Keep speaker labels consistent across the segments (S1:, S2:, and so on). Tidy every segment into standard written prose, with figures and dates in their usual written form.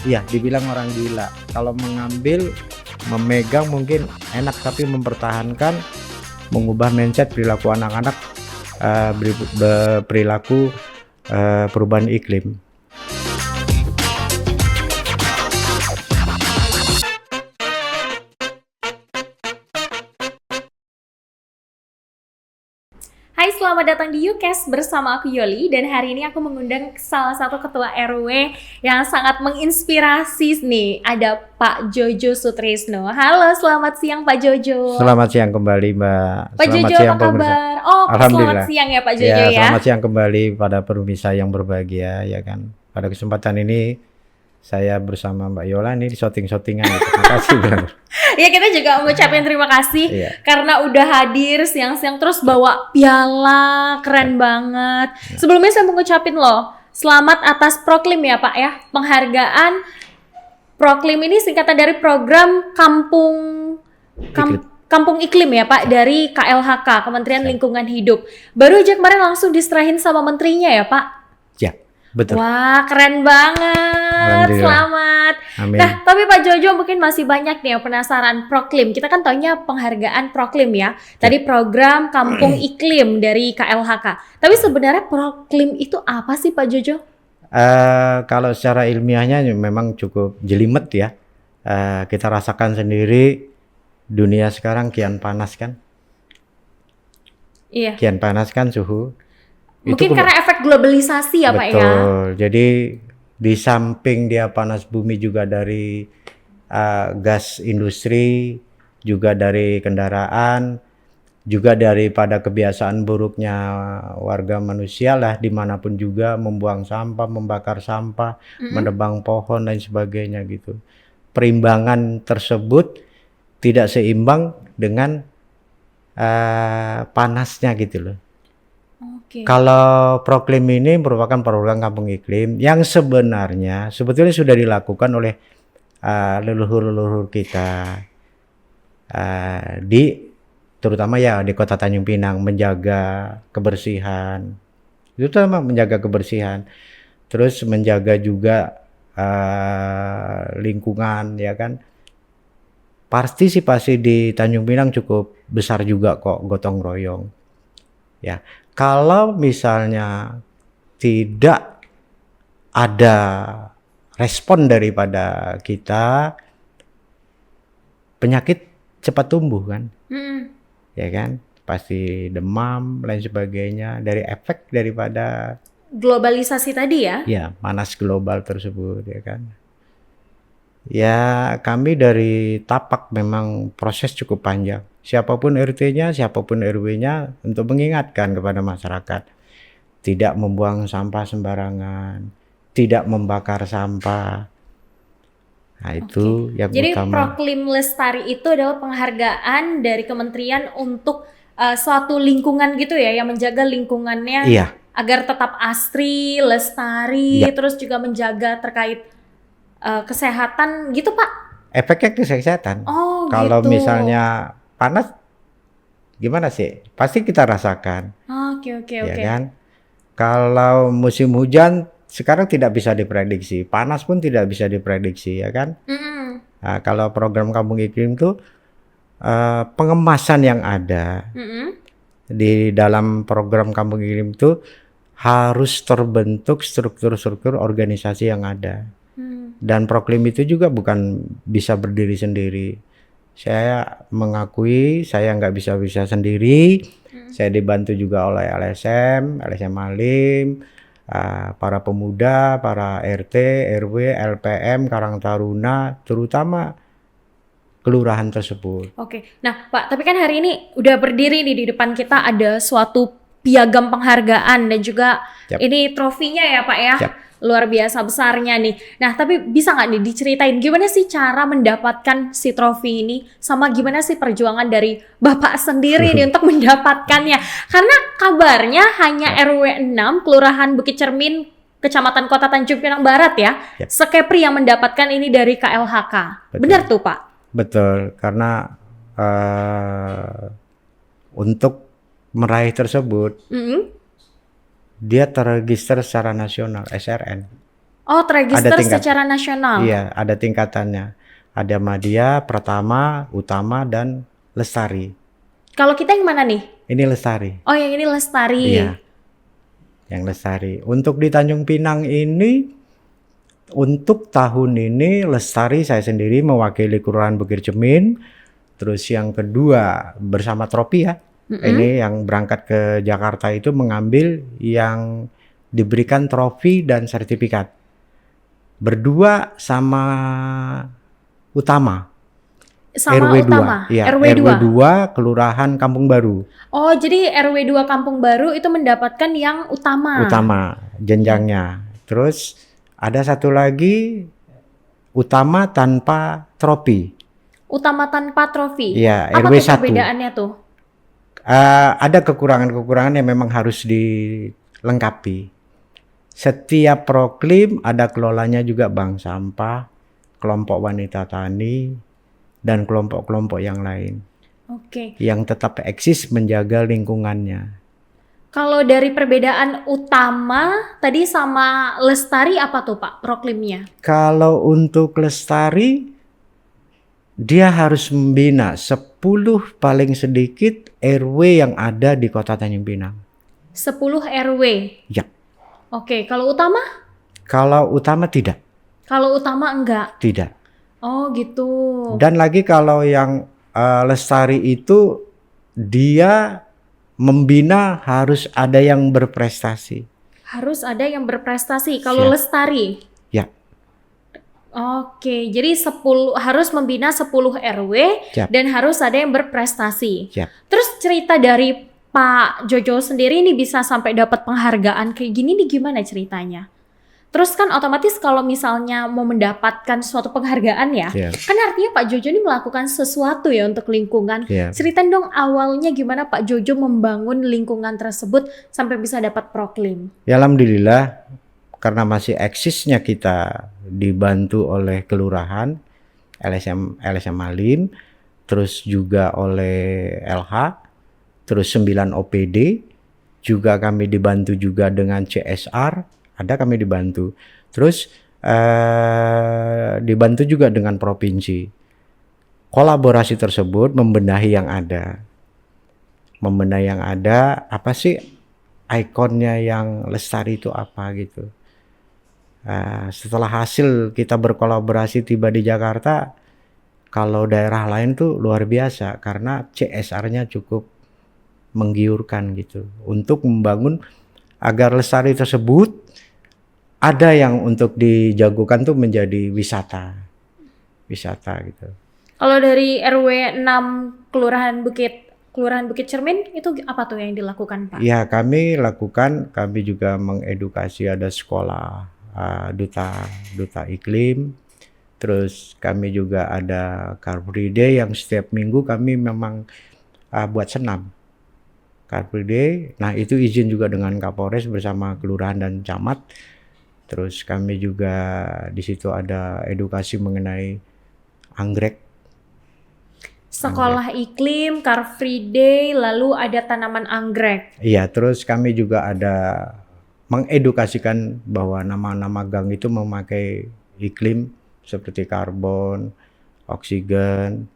S1: Iya, dibilang orang gila. Kalau mengambil, memegang mungkin enak, tapi mempertahankan, mengubah mindset perilaku anak-anak, perilaku perubahan iklim.
S2: Hai, selamat datang di UCAS bersama aku Yoli, dan hari ini aku mengundang salah satu ketua RW yang sangat menginspirasi nih. Ada Pak Jojo Sutrisno. Halo, selamat siang Pak Jojo.
S1: Selamat siang kembali, Mbak.
S2: Pak
S1: Selamat
S2: Jojo
S1: siang
S2: apa
S1: pemirsa.
S2: kabar? Oh, selamat
S1: Alhamdulillah.
S2: siang ya Pak Jojo ya.
S1: Selamat siang kembali pada pemirsa yang berbahagia, ya kan. Pada kesempatan ini saya bersama Mbak Yola nih di shooting-shootingan. Terima kasih, Bang.
S2: Ya, kita juga mengucapkan terima kasih
S1: Iya.
S2: karena udah hadir siang-siang terus bawa piala, keren banget. Sebelumnya saya mau ngucapin loh, selamat atas Proklim ya Pak ya, penghargaan. Proklim ini singkatan dari program Kampung Iklim ya Pak, dari KLHK, Kementerian Lingkungan Hidup. Baru aja kemarin langsung diserahin sama menterinya ya Pak.
S1: Ya, betul.
S2: Wah, keren banget.
S1: Alhamdulillah.
S2: Selamat.
S1: Amin.
S2: Nah, tapi Pak Jojo mungkin masih banyak nih yang penasaran Proklim. Kita kan taunya penghargaan Proklim ya. Tadi program Kampung Iklim dari KLHK. Tapi sebenarnya Proklim itu apa sih Pak Jojo?
S1: Kalau secara ilmiahnya memang cukup jelimet ya. Kita rasakan sendiri, dunia sekarang kian panas kan.
S2: Iya.
S1: Kian panas kan suhu.
S2: Mungkin karena efek globalisasi ya Pak ya.
S1: Betul. Jadi di samping dia panas bumi juga dari gas industri, juga dari kendaraan, juga daripada kebiasaan buruknya warga manusia lah, dimanapun juga membuang sampah, membakar sampah, menebang pohon dan sebagainya gitu. Perimbangan tersebut tidak seimbang dengan panasnya gitu loh.
S2: Oke.
S1: Kalau Proklim ini merupakan program kampung iklim yang sebetulnya sudah dilakukan oleh leluhur-leluhur kita terutama ya di Kota Tanjung Pinang, menjaga kebersihan. Itu terutama menjaga kebersihan. Terus menjaga juga lingkungan ya kan. Partisipasi di Tanjung Pinang cukup besar juga kok, gotong royong. Ya, kalau misalnya tidak ada respon daripada kita, penyakit cepat tumbuh kan. Ya kan, pasti demam lain sebagainya dari efek daripada
S2: Globalisasi tadi ya.
S1: ya panas global tersebut ya kan. Ya, kami dari Tapak memang proses cukup panjang. Siapapun RT-nya, siapapun RW-nya untuk mengingatkan kepada masyarakat tidak membuang sampah sembarangan, tidak membakar sampah. Nah, itu yang
S2: Jadi
S1: utama.
S2: Proklim Lestari itu adalah penghargaan dari kementerian untuk suatu lingkungan gitu ya, yang menjaga lingkungannya
S1: Iya.
S2: agar tetap asri, lestari,
S1: Iya.
S2: terus juga menjaga terkait kesehatan gitu Pak.
S1: Efeknya ke kesehatan.
S2: Oh,
S1: Kalau
S2: gitu.
S1: misalnya panas, gimana sih? Pasti kita rasakan,
S2: Oke.
S1: ya kan? Kalau musim hujan sekarang tidak bisa diprediksi, panas pun tidak bisa diprediksi, ya kan? Nah, kalau program Kampung Iklim itu pengemasan yang ada di dalam program Kampung Iklim itu harus terbentuk struktur-struktur organisasi yang ada. Dan Proklim itu juga bukan bisa berdiri sendiri. Saya mengakui saya nggak bisa sendiri. Saya dibantu juga oleh LSM Halim, para pemuda, para RT, RW, LPM, Karang Taruna, terutama kelurahan tersebut.
S2: Oke. Nah Pak, tapi kan hari ini udah berdiri nih di depan kita ada suatu piagam penghargaan dan juga ini trofinya ya Pak ya. Luar biasa besarnya nih. Nah, tapi bisa nggak nih diceritain gimana sih cara mendapatkan si trofi ini, sama gimana sih perjuangan dari Bapak sendiri nih untuk mendapatkannya? Karena kabarnya hanya RW 6 Kelurahan Bukit Cermin, Kecamatan Kota Tanjung Pinang Barat ya, Sekepri yang mendapatkan ini dari KLHK. Benar tuh Pak?
S1: Betul, karena untuk meraih tersebut dia terregister secara nasional SRN.
S2: Oh,
S1: Ada
S2: terregister
S1: tingkat,
S2: secara nasional.
S1: iya, ada tingkatannya. Ada Madya, Pratama, Utama, dan Lestari.
S2: Kalau kita yang mana nih?
S1: Ini Lestari.
S2: Oh, yang ini Lestari.
S1: Iya, yang Lestari. Untuk di Tanjung Pinang ini, untuk tahun ini Lestari saya sendiri mewakili Kelurahan Bukit Cermin. Terus yang kedua bersama Tropi ya. Ini yang berangkat ke Jakarta itu mengambil yang diberikan trofi dan sertifikat. Berdua sama Utama.
S2: Sama
S1: RW 2.
S2: Utama.
S1: Ya,
S2: RW 2.
S1: RW 2 Kelurahan Kampung Baru.
S2: Oh, jadi RW 2 Kampung Baru itu mendapatkan yang utama.
S1: Utama jenjangnya. Terus ada satu lagi Utama tanpa trofi.
S2: Utama tanpa trofi.
S1: Iya,
S2: Apa
S1: RW
S2: tuh
S1: 1.
S2: perbedaannya tuh?
S1: Ada kekurangan-kekurangan yang memang harus dilengkapi. Setiap proklim ada kelolanya juga bank sampah, kelompok wanita tani, dan kelompok-kelompok yang lain.
S2: Oke.
S1: Yang tetap eksis menjaga lingkungannya.
S2: Kalau dari perbedaan Utama tadi sama Lestari apa tuh Pak proklimnya?
S1: Kalau untuk Lestari, dia harus membina 10 paling sedikit RW yang ada di Kota Tanjung Pinang.
S2: 10 RW?
S1: Ya.
S2: Oke, kalau Utama?
S1: Kalau Utama tidak.
S2: Kalau Utama enggak?
S1: Tidak.
S2: Oh gitu.
S1: Dan lagi kalau yang Lestari itu dia membina harus ada yang berprestasi.
S2: Harus ada yang berprestasi. Kalau
S1: Siap.
S2: Lestari?
S1: Ya.
S2: Oke, jadi harus membina 10 RW
S1: Siap.
S2: dan harus ada yang berprestasi.
S1: Siap.
S2: Terus cerita dari Pak Jojo sendiri ini bisa sampai dapat penghargaan kayak gini nih gimana ceritanya? Terus kan otomatis kalau misalnya mau mendapatkan suatu penghargaan ya, kan artinya Pak Jojo ini melakukan sesuatu ya untuk lingkungan. Ceritain dong awalnya gimana Pak Jojo membangun lingkungan tersebut sampai bisa dapat proklim.
S1: Ya alhamdulillah karena masih eksisnya kita dibantu oleh kelurahan, LSM Alim, terus juga oleh LH, terus 9 OPD, juga kami dibantu juga dengan CSR. Ada kami dibantu, terus dibantu juga dengan provinsi. Kolaborasi tersebut membenahi yang ada, apa sih ikonnya yang lestari itu apa gitu. Setelah hasil kita berkolaborasi tiba di Jakarta, kalau daerah lain tuh luar biasa karena CSR-nya cukup menggiurkan gitu untuk membangun agar lestari tersebut ada yang untuk dijagokan tuh menjadi wisata gitu.
S2: Kalau dari RW 6 Kelurahan Bukit Cermin itu apa tuh yang dilakukan Pak?
S1: Ya kami juga mengedukasi, ada sekolah duta iklim, terus kami juga ada Car Free Day yang setiap minggu kami memang buat senam Car Free Day. Nah itu izin juga dengan Kapolres bersama kelurahan dan camat. Terus kami juga di situ ada edukasi mengenai anggrek.
S2: Sekolah iklim, Car Free Day, lalu ada tanaman anggrek.
S1: Iya, terus kami juga ada mengedukasikan bahwa nama-nama gang itu memakai iklim seperti karbon, oksigen,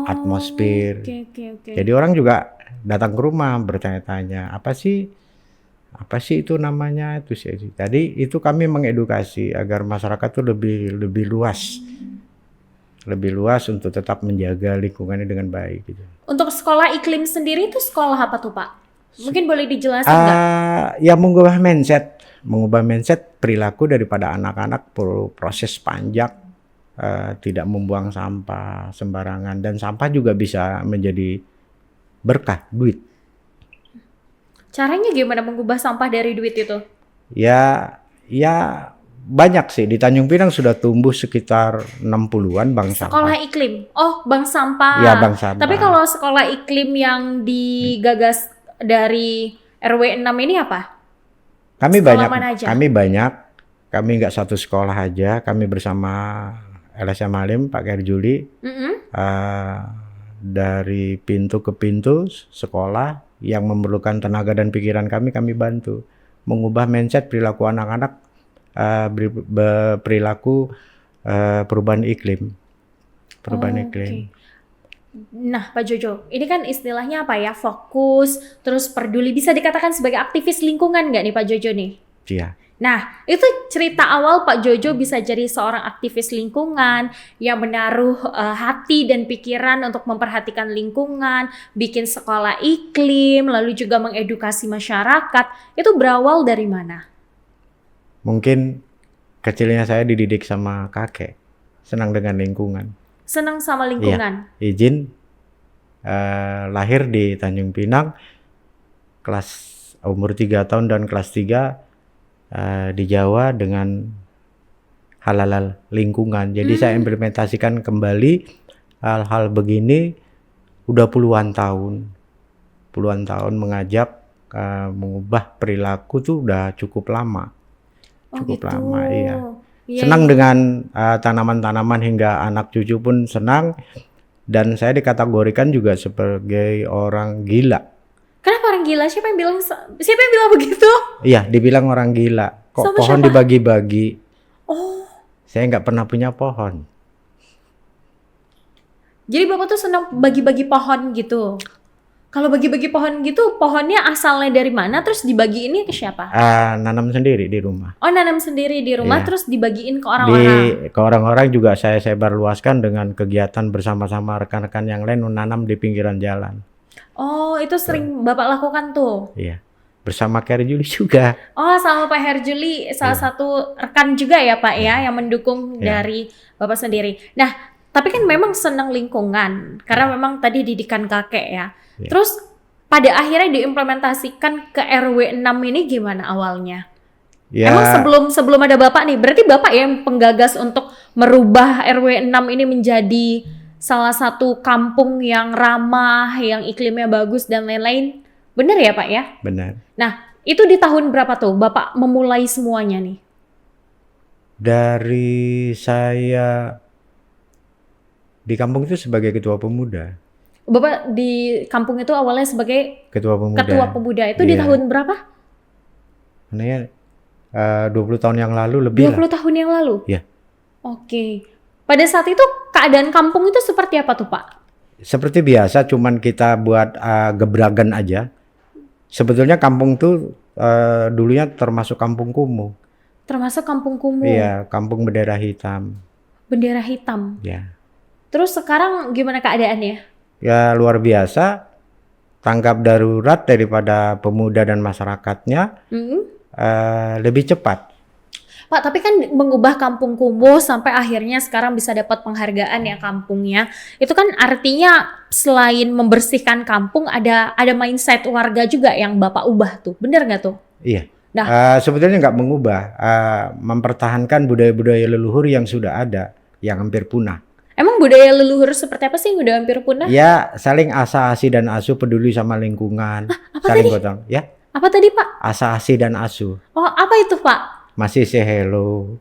S1: atmosfer.
S2: Okay.
S1: Jadi orang juga datang ke rumah bertanya-tanya, apa sih itu namanya itu sih. Tadi itu kami mengedukasi agar masyarakat tuh lebih luas untuk tetap menjaga lingkungannya dengan baik gitu.
S2: Untuk sekolah iklim sendiri itu sekolah apa tuh Pak? Mungkin boleh dijelasin nggak?
S1: Ya mengubah mindset perilaku daripada anak-anak, proses panjang, tidak membuang sampah sembarangan, dan sampah juga bisa menjadi berkah, duit.
S2: Caranya gimana mengubah sampah dari duit itu?
S1: Ya banyak sih. Di Tanjung Pinang sudah tumbuh sekitar 60-an bank sampah.
S2: Sekolah iklim? Oh, bank sampah.
S1: Ya, bank sampah.
S2: Tapi kalau sekolah iklim yang digagas dari RW 6 ini apa?
S1: Kami banyak. Kami nggak satu sekolah aja. Kami bersama LSM Alim, Pak Kerjuli. Dari pintu ke pintu sekolah yang memerlukan tenaga dan pikiran kami bantu mengubah mindset perilaku anak-anak perilaku perubahan iklim. Perubahan iklim.
S2: Nah, Pak Jojo, ini kan istilahnya apa ya? Fokus, terus peduli. Bisa dikatakan sebagai aktivis lingkungan nggak nih Pak Jojo nih?
S1: Iya.
S2: Nah, itu cerita awal Pak Jojo bisa jadi seorang aktivis lingkungan yang menaruh hati dan pikiran untuk memperhatikan lingkungan, bikin sekolah iklim, lalu juga mengedukasi masyarakat. Itu berawal dari mana?
S1: Mungkin kecilnya saya dididik sama kakek, senang dengan lingkungan.
S2: Senang sama lingkungan?
S1: Iya, izin lahir di Tanjung Pinang, umur 3 tahun dan kelas 3 di Jawa dengan hal-hal lingkungan. Jadi saya implementasikan kembali hal-hal begini udah puluhan tahun mengajak mengubah perilaku tuh udah cukup lama. Lama, iya. Senang dengan tanaman-tanaman hingga anak cucu pun senang, dan saya dikategorikan juga sebagai orang gila.
S2: Kenapa orang gila? Siapa yang bilang begitu?
S1: Iya, dibilang orang gila. Kok
S2: sama
S1: pohon
S2: siapa?
S1: dibagi-bagi?
S2: Oh.
S1: Saya nggak pernah punya pohon.
S2: Jadi Bapak tuh senang bagi-bagi pohon gitu? Kalau bagi-bagi pohon gitu, pohonnya asalnya dari mana? Terus dibagiinnya ke siapa?
S1: Nanam sendiri di rumah.
S2: Oh, nanam sendiri di rumah,
S1: Iya.
S2: terus dibagiin ke orang-orang?
S1: Ke orang-orang juga saya sebarluaskan dengan kegiatan bersama-sama rekan-rekan yang lain menanam di pinggiran jalan.
S2: Oh, itu sering Bapak lakukan tuh?
S1: Iya. Bersama Kerjuli juga.
S2: Oh, sama Pak Herjuli, salah satu rekan juga ya Pak ya, yang mendukung dari Bapak sendiri. Nah, tapi kan memang senang lingkungan, karena memang tadi didikan kakek ya. Terus pada akhirnya diimplementasikan ke RW 6 ini gimana awalnya?
S1: Ya.
S2: Emang sebelum ada Bapak nih, berarti Bapak yang penggagas untuk merubah RW 6 ini menjadi salah satu kampung yang ramah, yang iklimnya bagus dan lain-lain. Benar ya Pak ya?
S1: Benar.
S2: Nah, itu di tahun berapa tuh Bapak memulai semuanya nih?
S1: Dari saya di kampung itu sebagai ketua pemuda.
S2: Bapak di kampung itu awalnya sebagai
S1: ketua pemuda.
S2: Itu di tahun berapa?
S1: Sebenarnya 20 tahun yang lalu lebih
S2: 20 tahun yang lalu?
S1: Iya.
S2: Oke. Pada saat itu keadaan kampung itu seperti apa tuh Pak?
S1: Seperti biasa, cuman kita buat gebragan aja. Sebetulnya kampung tuh dulunya termasuk kampung kumuh.
S2: Termasuk kampung kumuh?
S1: Iya, kampung bendera hitam.
S2: Bendera hitam?
S1: Ya.
S2: Terus sekarang gimana keadaannya?
S1: Ya luar biasa, tanggap darurat daripada pemuda dan masyarakatnya lebih cepat.
S2: Pak, tapi kan mengubah kampung kumuh sampai akhirnya sekarang bisa dapat penghargaan ya kampungnya. Itu kan artinya selain membersihkan kampung ada mindset warga juga yang Bapak ubah tuh. Bener nggak tuh?
S1: Iya. Nah, sebetulnya nggak mengubah, mempertahankan budaya-budaya leluhur yang sudah ada, yang hampir punah.
S2: Emang budaya leluhur seperti apa sih yang udah hampir punah?
S1: Ya, saling asa-asi dan asuh, peduli sama lingkungan, saling gotong. Ya.
S2: Apa tadi Pak?
S1: Asa-asi dan asuh.
S2: Oh, apa itu Pak?
S1: Masih say hello.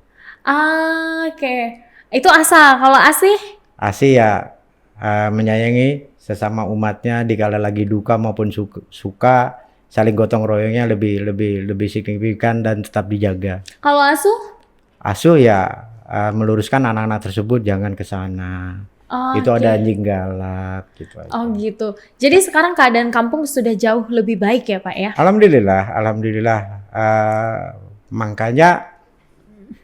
S2: Oke. Itu asa. Kalau asih?
S1: Asih ya menyayangi sesama umatnya dikala lagi duka maupun suka, saling gotong royongnya lebih signifikan dan tetap dijaga.
S2: Kalau asuh?
S1: Asuh ya meluruskan anak-anak tersebut jangan ke sana. Itu ada anjing galak gitu aja.
S2: Oh gitu. Jadi sekarang keadaan kampung sudah jauh lebih baik ya Pak ya?
S1: Alhamdulillah. Makanya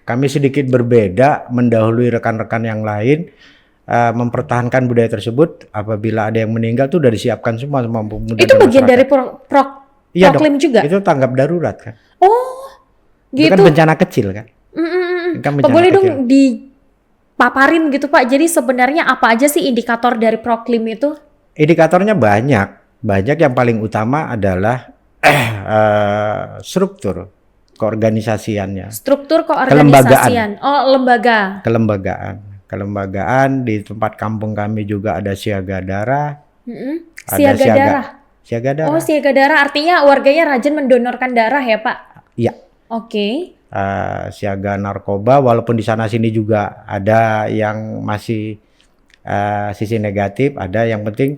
S1: kami sedikit berbeda mendahului rekan-rekan yang lain, mempertahankan budaya tersebut. Apabila ada yang meninggal tuh udah disiapkan semua pemuda.
S2: Itu bagian dari proklim juga?
S1: Itu tanggap darurat kan.
S2: Oh gitu.
S1: Itu kan bencana kecil kan.
S2: Pak boleh dong dipaparin gitu Pak. Jadi sebenarnya apa aja sih indikator dari proklim itu?
S1: Indikatornya banyak. Yang paling utama adalah struktur keorganisasiannya.
S2: Struktur keorganisasian. Lembaga.
S1: Kelembagaan di tempat kampung kami juga ada siaga darah.
S2: Siaga darah.
S1: Siaga darah.
S2: Oh, siaga darah artinya warganya rajin mendonorkan darah ya Pak?
S1: Iya.
S2: Oke.
S1: Siaga narkoba, walaupun di sana sini juga ada yang masih sisi negatif, ada yang penting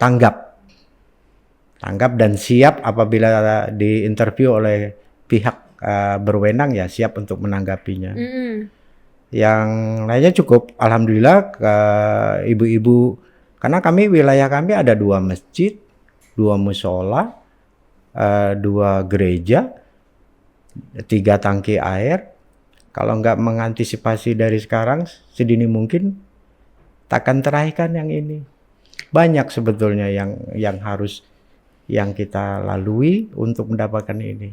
S1: tanggap dan siap apabila diinterview oleh pihak berwenang ya siap untuk menanggapinya. Yang lainnya cukup, alhamdulillah, ibu-ibu, karena wilayah kami ada 2 masjid, 2 musola, 2 gereja, 3 tangki air. Kalau nggak mengantisipasi dari sekarang sedini mungkin takkan terahirkan yang ini. Banyak sebetulnya yang harus yang kita lalui untuk mendapatkan ini.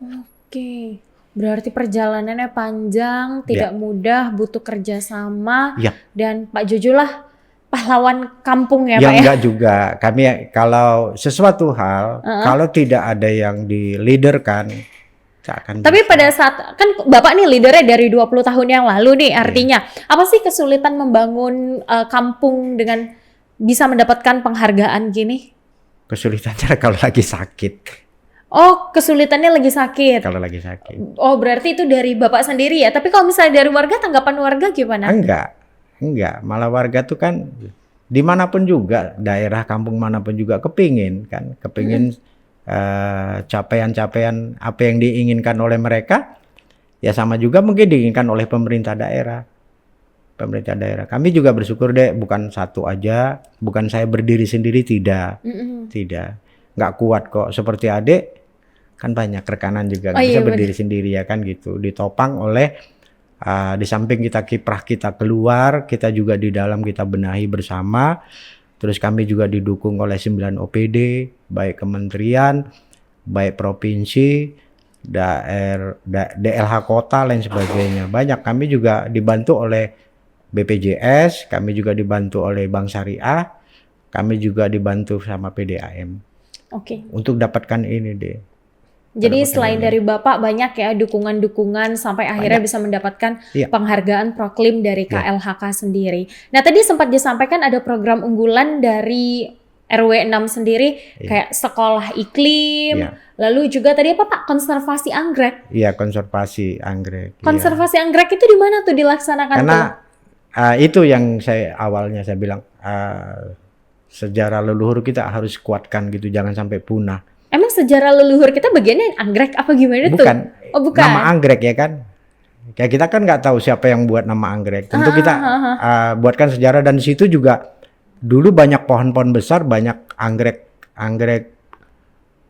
S2: Oke, berarti perjalanannya panjang, tidak mudah, butuh kerjasama, dan Pak Jojo lah pahlawan kampung ya Pak ya?
S1: Enggak juga, kami kalau sesuatu hal, kalau tidak ada yang di-leaderkan,
S2: tapi pada saat, kan Bapak nih leadernya dari 20 tahun yang lalu nih, artinya apa sih kesulitan membangun kampung dengan bisa mendapatkan penghargaan gini?
S1: Kesulitannya kalau lagi sakit.
S2: Oh, kesulitannya lagi sakit.
S1: Kalau lagi sakit.
S2: Oh, berarti itu dari Bapak sendiri ya? Tapi kalau misalnya dari warga, tanggapan warga gimana?
S1: Enggak. Malah warga tuh kan dimanapun juga, daerah kampung manapun juga kepingin capaian-capaian apa yang diinginkan oleh mereka, ya sama juga mungkin diinginkan oleh pemerintah daerah. Kami juga bersyukur deh, bukan satu aja, bukan saya berdiri sendiri, tidak, nggak kuat kok. Seperti adik, kan banyak rekanan juga nggak bisa berdiri sendiri ya kan gitu. Ditopang oleh di samping kiprah kita keluar, kita juga di dalam kita benahi bersama. Terus kami juga didukung oleh 9 OPD, baik kementerian, baik provinsi, DLH kota, lain sebagainya. Banyak, kami juga dibantu oleh BPJS, kami juga dibantu oleh Bank Syariah, kami juga dibantu sama PDAM. Untuk dapatkan ini deh.
S2: Jadi selain dari Bapak banyak ya dukungan-dukungan sampai akhirnya bisa mendapatkan penghargaan proklim dari KLHK sendiri. Nah tadi sempat disampaikan ada program unggulan dari RW 6 sendiri, kayak sekolah iklim, lalu juga tadi apa Pak, konservasi anggrek?
S1: Iya, konservasi anggrek.
S2: Konservasi anggrek itu di mana tuh dilaksanakan?
S1: Karena itu yang awalnya saya bilang, sejarah leluhur kita harus kuatkan gitu, jangan sampai punah.
S2: Emang sejarah leluhur kita bagiannya anggrek apa gimana tuh?
S1: Bukan. Nama anggrek ya kan. Ya kita kan nggak tahu siapa yang buat nama anggrek. Tentu kita buatkan sejarah, dan di situ juga dulu banyak pohon-pohon besar, banyak anggrek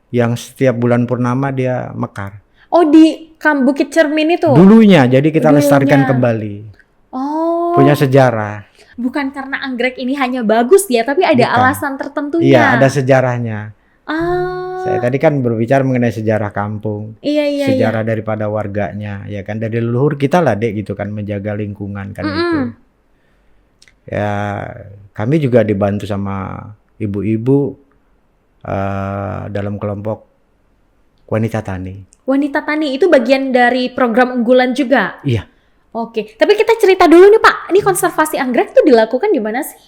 S1: yang setiap bulan purnama dia mekar.
S2: Oh, di Bukit Cermin itu?
S1: Dulunya, jadi kita lestarikan kembali.
S2: Oh.
S1: Punya sejarah.
S2: Bukan karena anggrek ini hanya bagus ya, tapi ada alasan tertentunya.
S1: Iya, ada sejarahnya. Saya tadi kan berbicara mengenai sejarah kampung, sejarah daripada warganya, ya kan, dari leluhur kita lah dek gitu kan, menjaga lingkungan kan gitu. Ya kami juga dibantu sama ibu-ibu dalam kelompok wanita tani. Wanita tani itu bagian dari program unggulan juga? Iya.
S2: Oke, tapi kita cerita dulu nih Pak, ini konservasi anggrek itu dilakukan di mana sih?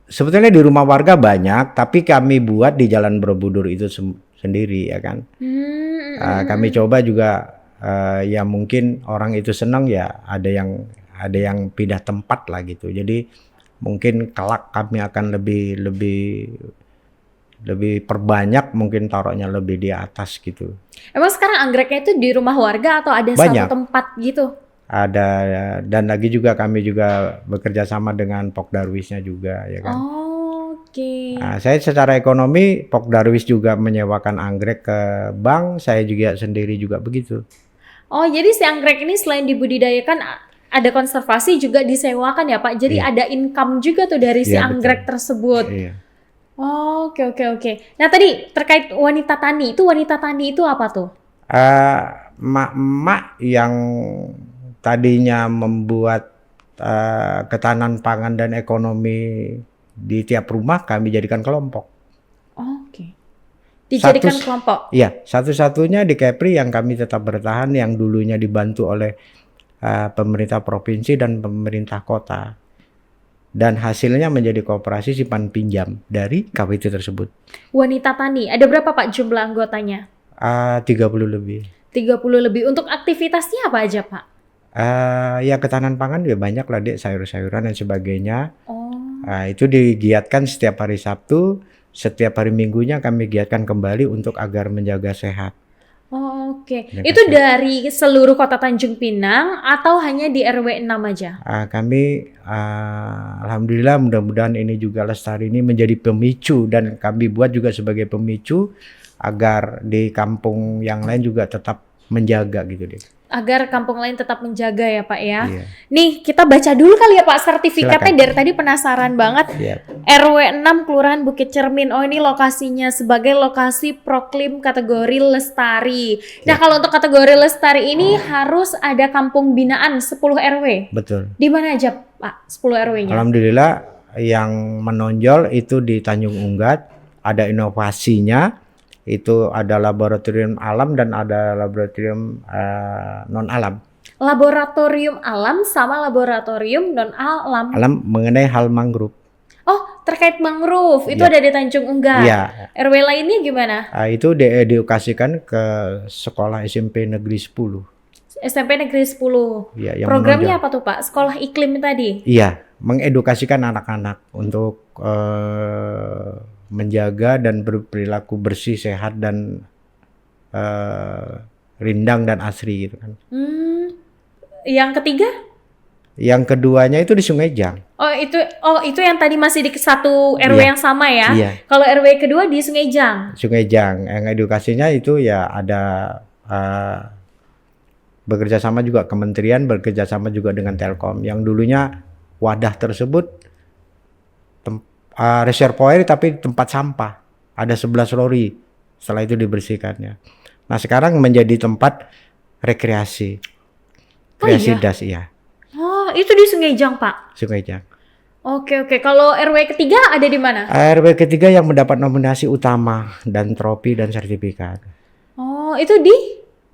S1: Sebetulnya di rumah warga banyak, tapi kami buat di Jalan Borobudur itu sendiri ya kan. Kami coba juga, ya mungkin orang itu senang ya, ada yang pindah tempat lah gitu. Jadi mungkin kelak kami akan lebih perbanyak, mungkin taruhnya lebih di atas gitu.
S2: Emang sekarang anggreknya itu di rumah warga atau ada
S1: banyak.
S2: Satu tempat gitu?
S1: Ada, dan lagi juga kami juga bekerja sama dengan Pok Darwisnya juga ya kan.
S2: Oke.
S1: Nah, saya secara ekonomi, Pok Darwis juga menyewakan anggrek ke bank, saya juga sendiri juga begitu.
S2: Oh, jadi si anggrek ini selain dibudidayakan ada konservasi juga disewakan ya Pak. Jadi ada income juga tuh dari si anggrek tersebut.
S1: Iya.
S2: Oke. Nah tadi terkait wanita tani itu apa tuh?
S1: Emak-emak yang tadinya membuat ketahanan pangan dan ekonomi di tiap rumah kami jadikan kelompok.
S2: Oke. Dijadikan kelompok?
S1: Iya, satu-satunya di Kepri yang kami tetap bertahan, yang dulunya dibantu oleh pemerintah provinsi dan pemerintah kota. Dan hasilnya menjadi koperasi simpan pinjam dari KWT tersebut.
S2: Wanita tani, ada berapa Pak jumlah anggotanya?
S1: 30 lebih.
S2: 30 lebih. Untuk aktivitasnya apa aja Pak?
S1: Ya ketahanan pangan ya banyak lah dek, sayur-sayuran dan sebagainya. Itu digiatkan setiap hari Sabtu, setiap hari Minggunya kami giatkan kembali untuk agar menjaga sehat.
S2: Oke. Itu dari seluruh Kota Tanjung Pinang atau hanya di RW 6 aja?
S1: Kami alhamdulillah mudah-mudahan ini juga Lestari ini menjadi pemicu, dan kami buat juga sebagai pemicu agar di kampung yang lain juga tetap menjaga gitu deh.
S2: Agar kampung lain tetap menjaga ya Pak ya.
S1: Iya.
S2: Nih kita baca dulu kali ya Pak sertifikatnya.
S1: Silakan.
S2: Dari tadi penasaran banget.
S1: Iya.
S2: RW 6 Kelurahan Bukit Cermin. Oh ini lokasinya sebagai lokasi proklim kategori lestari. Nah kalau untuk kategori lestari ini harus ada kampung binaan 10 RW.
S1: Betul.
S2: Di mana aja Pak 10 RW-nya?
S1: Alhamdulillah yang menonjol itu di Tanjung Unggat, ada inovasinya. Itu ada laboratorium alam dan ada laboratorium non alam.
S2: Laboratorium alam sama laboratorium non alam.
S1: Alam mengenai hal mangrove.
S2: Oh, terkait mangrove itu
S1: Ya.
S2: ada di Tanjung Unggat.
S1: Iya.
S2: RW lainnya gimana?
S1: Itu diedukasikan ke sekolah SMP Negeri 10.
S2: SMP Negeri 10.
S1: Ya, yang
S2: Programnya
S1: menonjol.
S2: apa tuh Pak? Sekolah iklim tadi?
S1: Iya, mengedukasikan anak-anak untuk menjaga dan berperilaku bersih, sehat, dan rindang dan asri gitu kan.
S2: Yang ketiga?
S1: Yang keduanya itu di Sungai Jang.
S2: Oh itu yang tadi masih di satu RW
S1: Iya.
S2: yang sama ya?
S1: Iya.
S2: Kalau RW kedua di Sungai Jang.
S1: Sungai Jang. Yang edukasinya itu ya ada bekerja sama juga kementerian, bekerja sama juga dengan Telkom. Yang dulunya wadah tersebut reservoir tapi tempat sampah. Ada 11 lori. Setelah itu dibersihkannya. Nah sekarang menjadi tempat rekreasi. Kreasi
S2: iya?
S1: das, iya.
S2: Oh itu di Sungai Jang Pak?
S1: Sungai Jang.
S2: Oke. Kalau RW ketiga ada di mana?
S1: RW ketiga yang mendapat nominasi utama dan trofi dan sertifikat.
S2: Oh itu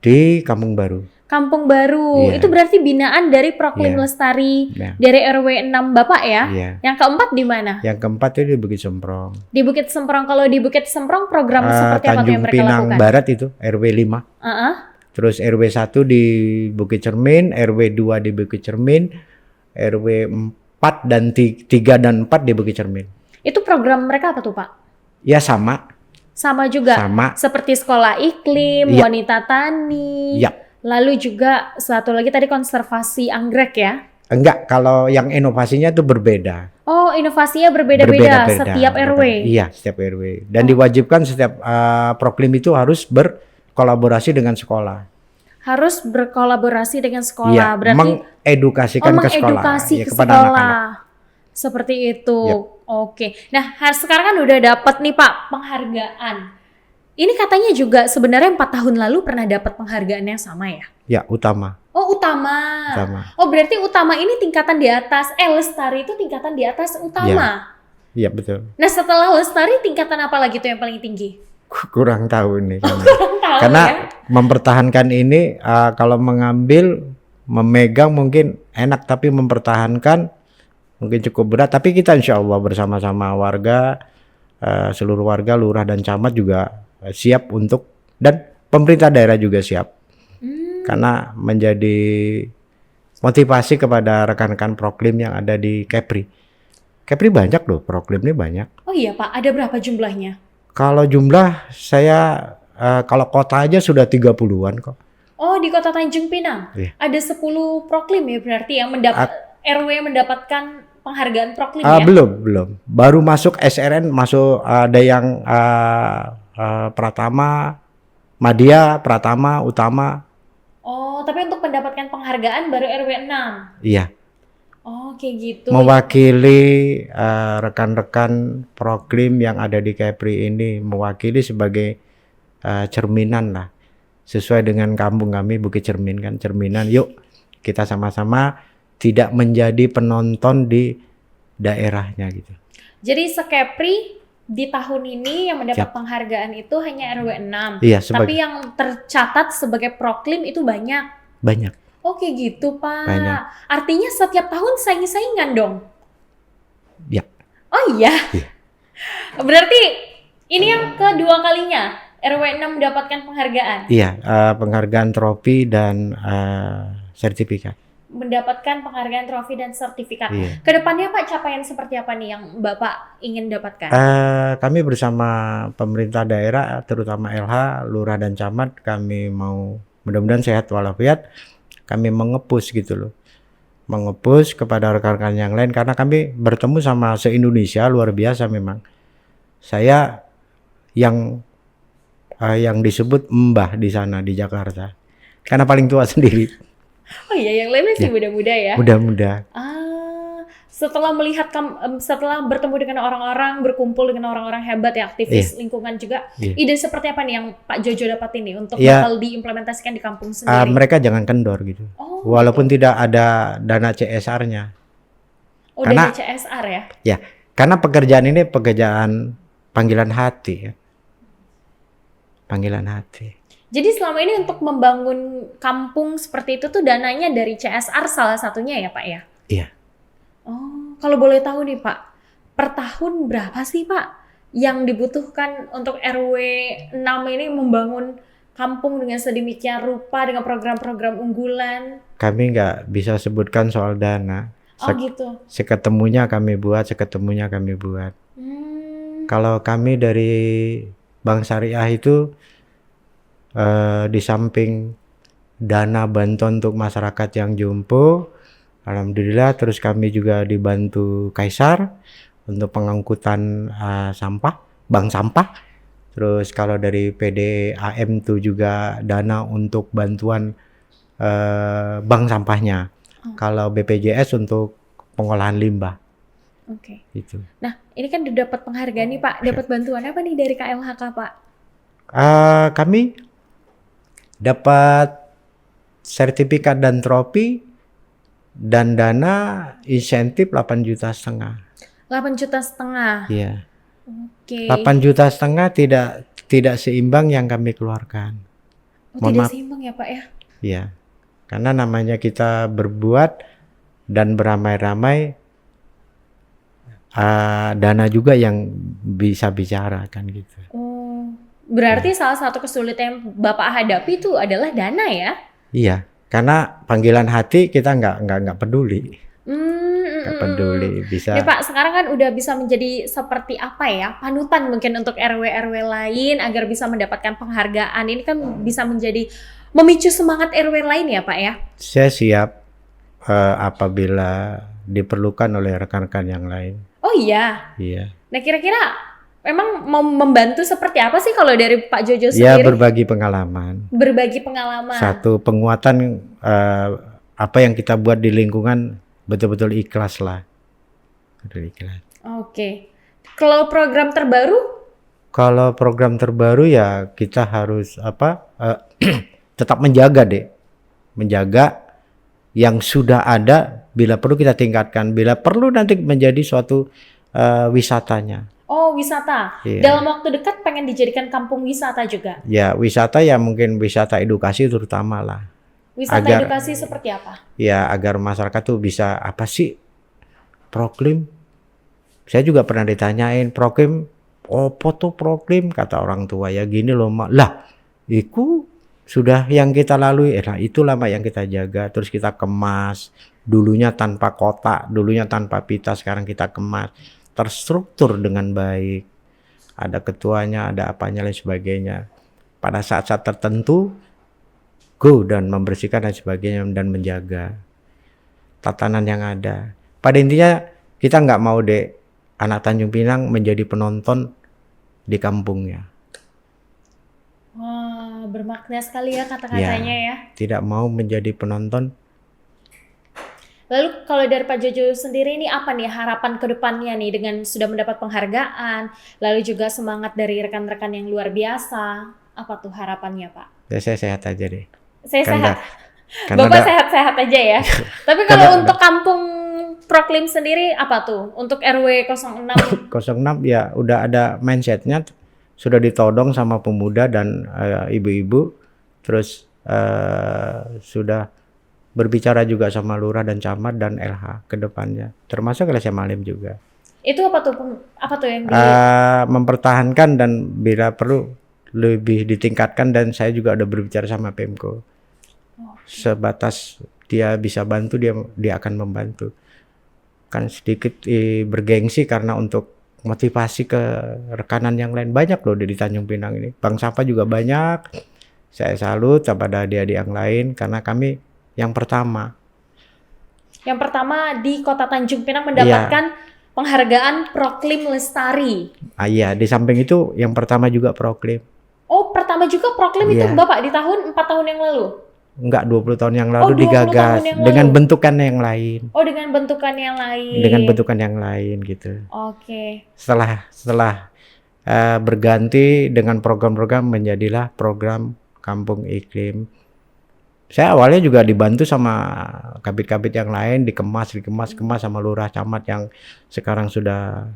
S2: di
S1: Kampung Baru.
S2: Kampung Baru.
S1: Iya.
S2: Itu berarti binaan dari Proklim
S1: Iya.
S2: Lestari
S1: Iya.
S2: dari RW 6 Bapak ya?
S1: Iya.
S2: Yang keempat di mana?
S1: Yang keempat itu di Bukit Semprong.
S2: Di Bukit Semprong. Kalau di Bukit Semprong program seperti apa tuh yang
S1: Tanjung
S2: mereka
S1: Pinang
S2: lakukan?
S1: Barat itu RW 5. Terus RW 1 di Bukit Cermin, RW 2 di Bukit Cermin, RW 4 dan 3 dan 4 di Bukit Cermin.
S2: Itu program mereka apa tuh Pak?
S1: Ya sama.
S2: Sama juga?
S1: Sama.
S2: Seperti sekolah iklim,
S1: Iya.
S2: wanita tani,
S1: Ya.
S2: lalu juga satu lagi tadi konservasi anggrek ya?
S1: Enggak, kalau yang inovasinya itu berbeda.
S2: Oh inovasinya berbeda-beda setiap RW?
S1: Iya, setiap RW. Dan diwajibkan setiap proklim itu harus berkolaborasi dengan sekolah.
S2: Harus berkolaborasi dengan sekolah,
S1: Iya,
S2: berarti
S1: mengedukasikan ke sekolah.
S2: mengedukasi
S1: Ya,
S2: ke
S1: kepada
S2: sekolah.
S1: anak-anak.
S2: Seperti itu.
S1: Yap.
S2: Oke. Nah, sekarang kan udah dapat nih Pak penghargaan. Ini katanya juga sebenarnya 4 tahun lalu pernah dapat penghargaan yang sama ya?
S1: Ya, utama.
S2: Oh, utama. Oh, berarti utama ini tingkatan di atas. Lestari itu tingkatan di atas utama.
S1: Iya, betul.
S2: Nah, setelah Lestari tingkatan apa lagi tuh yang paling tinggi?
S1: Kurang tahu nih.
S2: Kurang tahu
S1: Karena
S2: ya.
S1: mempertahankan ini kalau mengambil, memegang mungkin enak, tapi mempertahankan mungkin cukup berat. Tapi kita insya Allah bersama-sama warga, seluruh warga, lurah dan camat juga siap untuk, dan pemerintah daerah juga siap. Karena menjadi motivasi kepada rekan-rekan proklim yang ada di Kepri. Kepri banyak loh, proklim ini banyak.
S2: Oh iya Pak, ada berapa jumlahnya?
S1: Kalau jumlah saya kalau kota aja sudah 30-an kok.
S2: Oh, di Kota Tanjung Pinang.
S1: Iya.
S2: Ada 10 proklim ya berarti yang RW mendapatkan penghargaan proklim ya?
S1: Belum. Baru masuk SRN, masuk ada yang Pratama, Madya, Pratama, Utama.
S2: Oh, tapi untuk mendapatkan penghargaan baru RW 6.
S1: Iya.
S2: Oh, kayak gitu.
S1: Mewakili rekan-rekan proklim yang ada di Kepri ini, mewakili sebagai cerminan lah. Sesuai dengan kampung kami Bukit Cermin kan, cerminan. Yuk kita sama-sama tidak menjadi penonton di daerahnya gitu.
S2: Jadi sekepri di tahun ini yang mendapat penghargaan itu hanya RW 6.
S1: Iya,
S2: tapi yang tercatat sebagai proklim itu banyak.
S1: Banyak.
S2: Oke gitu Pak.
S1: Banyak.
S2: Artinya setiap tahun saing-saingan dong?
S1: Ya.
S2: Oh iya?
S1: Iya.
S2: Berarti ini yang kedua kalinya RW 6 mendapatkan penghargaan?
S1: Iya, penghargaan trofi dan sertifikat.
S2: mendapatkan penghargaan, trofi dan sertifikat.
S1: Iya.
S2: Kedepannya Pak, capaian seperti apa nih yang Bapak ingin dapatkan?
S1: Kami bersama pemerintah daerah, terutama LH, lurah dan camat, kami mau mudah-mudahan sehat walafiat. Kami mengepus gitu loh, mengepus kepada rekan-rekan yang lain karena kami bertemu sama se-Indonesia luar biasa memang. Saya yang disebut mbah di sana di Jakarta, karena paling tua sendiri.
S2: Oh iya, yang lain masih muda-muda ya?
S1: Muda-muda.
S2: Setelah melihat, setelah bertemu dengan orang-orang, berkumpul dengan orang-orang hebat ya, aktivis lingkungan juga, ide seperti apa nih yang Pak Jojo dapat ini untuk bakal diimplementasikan di kampung sendiri?
S1: Mereka jangan kendor gitu. Walaupun tidak ada dana CSR-nya.
S2: Oh, dana CSR ya?
S1: Ya, karena pekerjaan ini pekerjaan panggilan hati ya. Panggilan hati.
S2: Jadi selama ini untuk membangun kampung seperti itu tuh dananya dari CSR salah satunya ya Pak ya?
S1: Iya.
S2: Oh, kalau boleh tahu nih Pak, per tahun berapa sih Pak yang dibutuhkan untuk RW 6 ini membangun kampung dengan sedemikian rupa dengan program-program unggulan?
S1: Kami nggak bisa sebutkan soal dana.
S2: Gitu.
S1: Seketemunya kami buat. Kalau kami dari Bank Syariah itu di samping dana bantuan untuk masyarakat yang jompo, alhamdulillah, terus kami juga dibantu Kaisar untuk pengangkutan sampah, bank sampah. Terus kalau dari PDAM itu juga dana untuk bantuan bank sampahnya. Kalau BPJS untuk pengolahan limbah.
S2: Oke.
S1: Gitu.
S2: Nah, ini kan udah dapat penghargaan nih Pak. Dapat bantuan apa nih dari KLHK Pak?
S1: Kami dapat sertifikat dan trofi dan dana insentif 8,5 juta.
S2: 8,5 juta?
S1: Iya.
S2: Oke.
S1: 8,5 juta tidak seimbang yang kami keluarkan.
S2: Tidak seimbang ya Pak ya?
S1: Iya. Karena namanya kita berbuat dan beramai-ramai, dana juga yang bisa bicara kan gitu.
S2: Berarti salah satu kesulitan yang Bapak hadapi itu adalah dana ya?
S1: Iya, karena panggilan hati kita nggak peduli. Nggak peduli bisa.
S2: Nih Pak, sekarang kan udah bisa menjadi seperti apa ya, panutan mungkin untuk RW-RW lain agar bisa mendapatkan penghargaan. Ini kan bisa menjadi memicu semangat RW lain ya Pak ya?
S1: Saya siap apabila diperlukan oleh rekan-rekan yang lain.
S2: Oh iya?
S1: Iya.
S2: Nah kira-kira memang mau membantu seperti apa sih kalau dari Pak Jojo sendiri?
S1: Ya, berbagi pengalaman.
S2: Berbagi pengalaman.
S1: Satu penguatan apa yang kita buat di lingkungan betul-betul ikhlas lah. Betul ikhlas.
S2: Oke. Kalau program terbaru?
S1: Kalau program terbaru ya kita harus tetap menjaga deh. Menjaga yang sudah ada, bila perlu kita tingkatkan, bila perlu nanti menjadi suatu wisatanya.
S2: Oh, wisata.
S1: Iya.
S2: Dalam waktu dekat pengen dijadikan kampung wisata juga?
S1: Ya, wisata ya mungkin wisata edukasi terutama lah.
S2: Wisata edukasi seperti apa?
S1: Ya, agar masyarakat tuh bisa, apa sih Proklim? Saya juga pernah ditanyain, Proklim, apa tuh Proklim? Kata orang tua, ya gini loh Mak. Lah, itu sudah yang kita lalui, nah itulah Mak yang kita jaga. Terus kita kemas, dulunya tanpa kotak, dulunya tanpa pita, sekarang kita kemas. Terstruktur dengan baik, ada ketuanya, ada apanya lain sebagainya. Pada saat-saat tertentu go dan membersihkan dan sebagainya dan menjaga tatanan yang ada. Pada intinya kita nggak mau deh anak Tanjung Pinang menjadi penonton di kampungnya.
S2: Wah, bermakna sekali ya kata-katanya ya.
S1: Tidak mau menjadi penonton.
S2: Lalu kalau dari Pak Jojo sendiri ini apa nih harapan ke depannya nih dengan sudah mendapat penghargaan, lalu juga semangat dari rekan-rekan yang luar biasa, apa tuh harapannya Pak?
S1: Ya, saya sehat aja deh.
S2: Saya sehat? Bapak sehat-sehat aja ya? Tapi kalau untuk kampung Proklim sendiri apa tuh? Untuk RW 06?
S1: 06 ya udah ada mindsetnya, sudah ditodong sama pemuda dan ibu-ibu, terus sudah berbicara juga sama lurah dan camat dan LH ke depannya, termasuk LSM Alim juga.
S2: Itu apa tuh yang
S1: mempertahankan dan bila perlu lebih ditingkatkan, dan saya juga udah berbicara sama Pemko. Sebatas dia bisa bantu, dia akan membantu. Kan sedikit bergengsi karena untuk motivasi ke rekanan yang lain. Banyak loh di Tanjung Pinang ini. Bank sampah juga banyak. Saya salut kepada adik-adik yang lain karena kami yang pertama.
S2: Yang pertama di Kota Tanjung Pinang mendapatkan penghargaan Proklim Lestari.
S1: Iya, di samping itu yang pertama juga Proklim.
S2: Oh, pertama juga Proklim itu Bapak di 4 tahun yang lalu?
S1: Enggak, 20 tahun yang lalu digagas dengan bentukan yang lain.
S2: Oh, dengan bentukan yang lain.
S1: Dengan bentukan yang lain gitu.
S2: Oke.
S1: Setelah berganti dengan program-program menjadilah program Kampung Iklim. Saya awalnya juga dibantu sama kabit-kabit yang lain, dikemas sama lurah camat yang sekarang sudah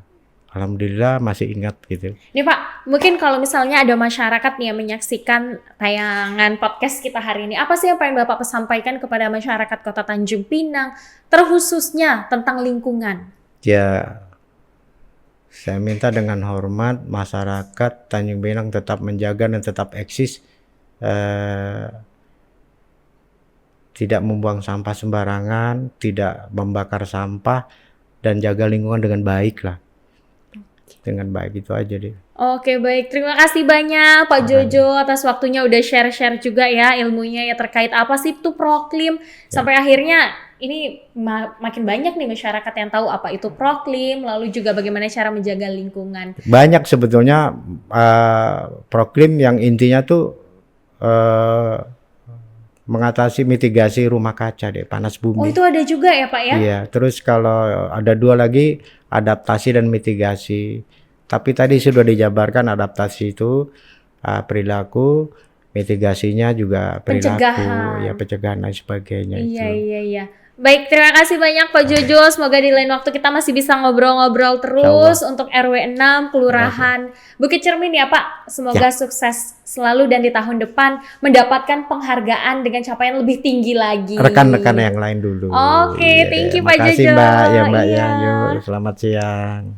S1: alhamdulillah masih ingat gitu.
S2: Nih Pak, mungkin kalau misalnya ada masyarakat nih yang menyaksikan tayangan podcast kita hari ini, apa sih yang pengen Bapak sampaikan kepada masyarakat Kota Tanjung Pinang, terkhususnya tentang lingkungan?
S1: Ya, saya minta dengan hormat masyarakat Tanjung Pinang tetap menjaga dan tetap eksis, tidak membuang sampah sembarangan, tidak membakar sampah, dan jaga lingkungan dengan baik lah. Dengan baik, itu aja deh.
S2: Oke, baik. Terima kasih banyak Pak Jojo atas waktunya, udah share-share juga ya ilmunya ya terkait apa sih itu Proklim. Sampai akhirnya ini makin banyak nih masyarakat yang tahu apa itu Proklim, lalu juga bagaimana cara menjaga lingkungan.
S1: Banyak sebetulnya Proklim yang intinya tuh mengatasi mitigasi rumah kaca deh, panas bumi.
S2: Oh, itu ada juga ya Pak ya?
S1: Iya, terus kalau ada 2 lagi, adaptasi dan mitigasi. Tapi tadi sudah dijabarkan adaptasi itu perilaku, mitigasinya juga perilaku,
S2: pencegahan.
S1: Ya pencegahan dan sebagainya.
S2: Iya. Baik, terima kasih banyak Pak Jojo. Semoga di lain waktu kita masih bisa ngobrol-ngobrol terus untuk RW 6 Kelurahan Bukit Cermin ya Pak. Semoga sukses selalu dan di tahun depan mendapatkan penghargaan dengan capaian lebih tinggi lagi.
S1: Rekan-rekan yang lain dulu.
S2: Oke, thank you Pak Jojo.
S1: Makasih Mbak, ya Mbak ya. Yuk, selamat siang.